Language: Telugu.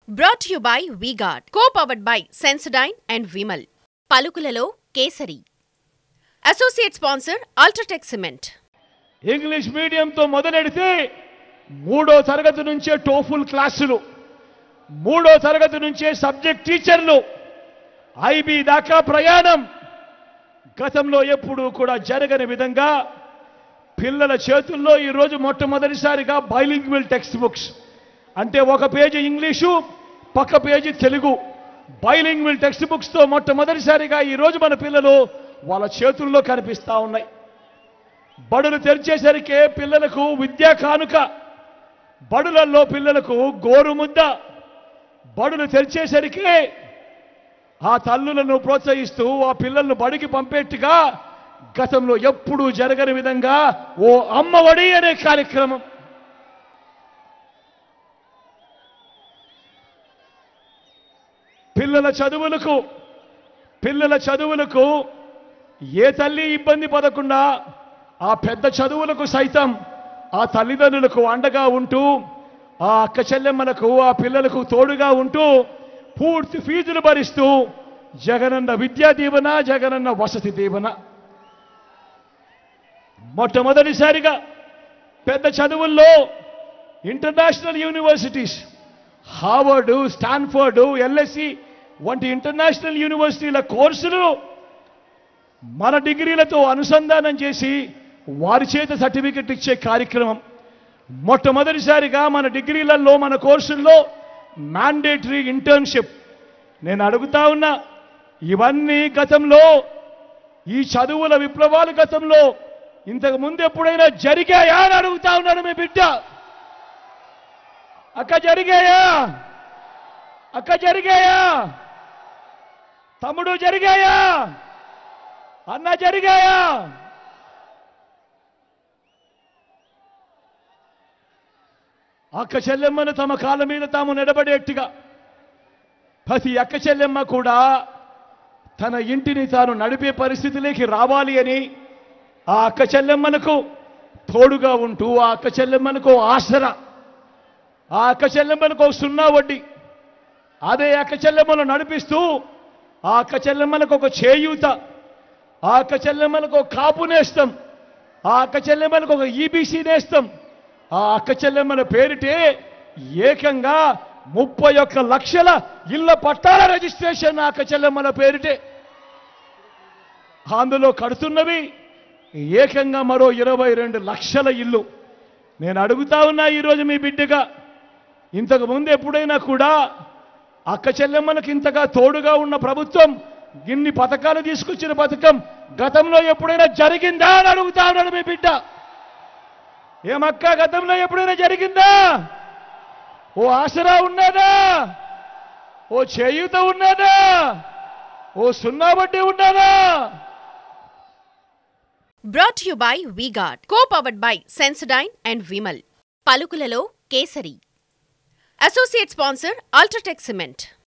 Brought to you by V-Guard, co-powered by Sensodyne and Vimal. పలుకులలో కేసరి. Associate sponsor Ultratech Cement. English మీడియంతో మొదలెడితే మూడో తరగతి నుంచే టోఫుల్ క్లాసులు, మూడో తరగతి నుంచే సబ్జెక్ట్ టీచర్లు, ఐబీ దాకా ప్రయాణం. గతంలో ఎప్పుడూ కూడా జరగని విధంగా పిల్లల చేతుల్లో ఈరోజు మొట్టమొదటిసారిగా బైలింగ్వల్ టెక్స్ట్ బుక్స్, అంటే ఒక పేజీ ఇంగ్లీషు పక్క పేజీ తెలుగు, బైలింగ్వల్ టెక్స్ట్ బుక్స్తో మొట్టమొదటిసారిగా ఈరోజు మన పిల్లలు వాళ్ళ చేతుల్లో కనిపిస్తూ ఉన్నాయి. బడులు తెరిచేసరికే పిల్లలకు విద్యా కానుక, బడులలో పిల్లలకు గోరుముద్ద, బడులు తెరిచేసరికే ఆ తల్లులను ప్రోత్సహిస్తూ ఆ పిల్లలను బడికి పంపేట్టుగా గతంలో ఎప్పుడూ జరగని విధంగా ఓ అమ్మఒడి అనే కార్యక్రమం. పిల్లల చదువులకు ఏ తల్లి ఇబ్బంది పడకుండా ఆ పెద్ద చదువులకు సైతం ఆ తల్లిదండ్రులకు అండగా ఉంటూ, ఆ అక్క చెల్లెమ్మలకు ఆ పిల్లలకు తోడుగా ఉంటూ పూర్తి ఫీజులు భరిస్తూ జగనన్న విద్యా దీవెన, జగనన్న వసతి దీవెన. మొట్టమొదటిసారిగా పెద్ద చదువుల్లో international universities, Harvard, Stanford, LSC వంటి ఇంటర్నేషనల్ యూనివర్సిటీల కోర్సులు మన డిగ్రీలతో అనుసంధానం చేసి వారి చేత సర్టిఫికెట్ ఇచ్చే కార్యక్రమం. మొట్టమొదటిసారిగా మన డిగ్రీలలో, మన కోర్సుల్లో మ్యాండేటరీ ఇంటర్న్షిప్. నేను అడుగుతా ఉన్నా, ఇవన్నీ గతంలో, ఈ చదువుల విప్లవాలు గతంలో ఇంతకు ముందు ఎప్పుడైనా జరిగాయా అని అడుగుతా ఉన్నాడు మీ బిడ్డ. అక్క జరిగాయా? అక్క జరిగాయా? తమ్ముడు జరిగాయా? అన్న జరిగాయా? అక్క చెల్లెమ్మను తమ కాళ్ళ మీద తాము నిలబడేట్టుగా ప్రతి అక్క చెల్లెమ్మ కూడా తన ఇంటిని తాను నడిపే పరిస్థితిలోకి రావాలి అని ఆ అక్క చెల్లెమ్మలకు తోడుగా ఉంటూ, ఆ అక్క చెల్లెమ్మలకు ఆసరా, ఆ అక్క చెల్లెమ్మలకు సున్నా వడ్డీ, అదే అక్క చెల్లెమ్మను నడిపిస్తూ ఆ అక్క చెల్లెమ్మలకు ఒక చేయూత, ఆ అక్క చెల్లెమ్మలకు ఒక కాపు నేస్తం, ఆ అక్క చెల్లెమ్మలకు ఒక ఈబీసీ నేస్తం, ఆ అక్క చెల్లెమ్మల పేరిటే ఏకంగా 31 లక్షల ఇళ్ల పట్టాల రిజిస్ట్రేషన్ ఆ అక్క చెల్లెమ్మల పేరిటే. అందులో కడుతున్నవి ఏకంగా మరో 22 లక్షల ఇల్లు. నేను అడుగుతా ఉన్నా ఈరోజు మీ బిడ్డగా, ఇంతకు ముందు ఎప్పుడైనా కూడా అక్క చెల్లెమ్మలకు ఇంతగా తోడుగా ఉన్న ప్రభుత్వం, ఇన్ని పథకాలు తీసుకొచ్చిన పథకం గతంలో ఎప్పుడైనా జరిగిందా అని అడుగుతా ఉన్నాడు మీ బిడ్డ. ఏమక్క, గతంలో ఎప్పుడైనా జరిగిందా? ఓ ఆసరా ఉన్నదా? ఓ చేయూత ఉన్నదా? ఓ సున్నా వడ్డీ ఉన్నదా? Brought to you by V-Guard, co-powered by Sensodyne and Vimal. పలుకులలో కేసరి. Associate sponsor Ultratech Cement.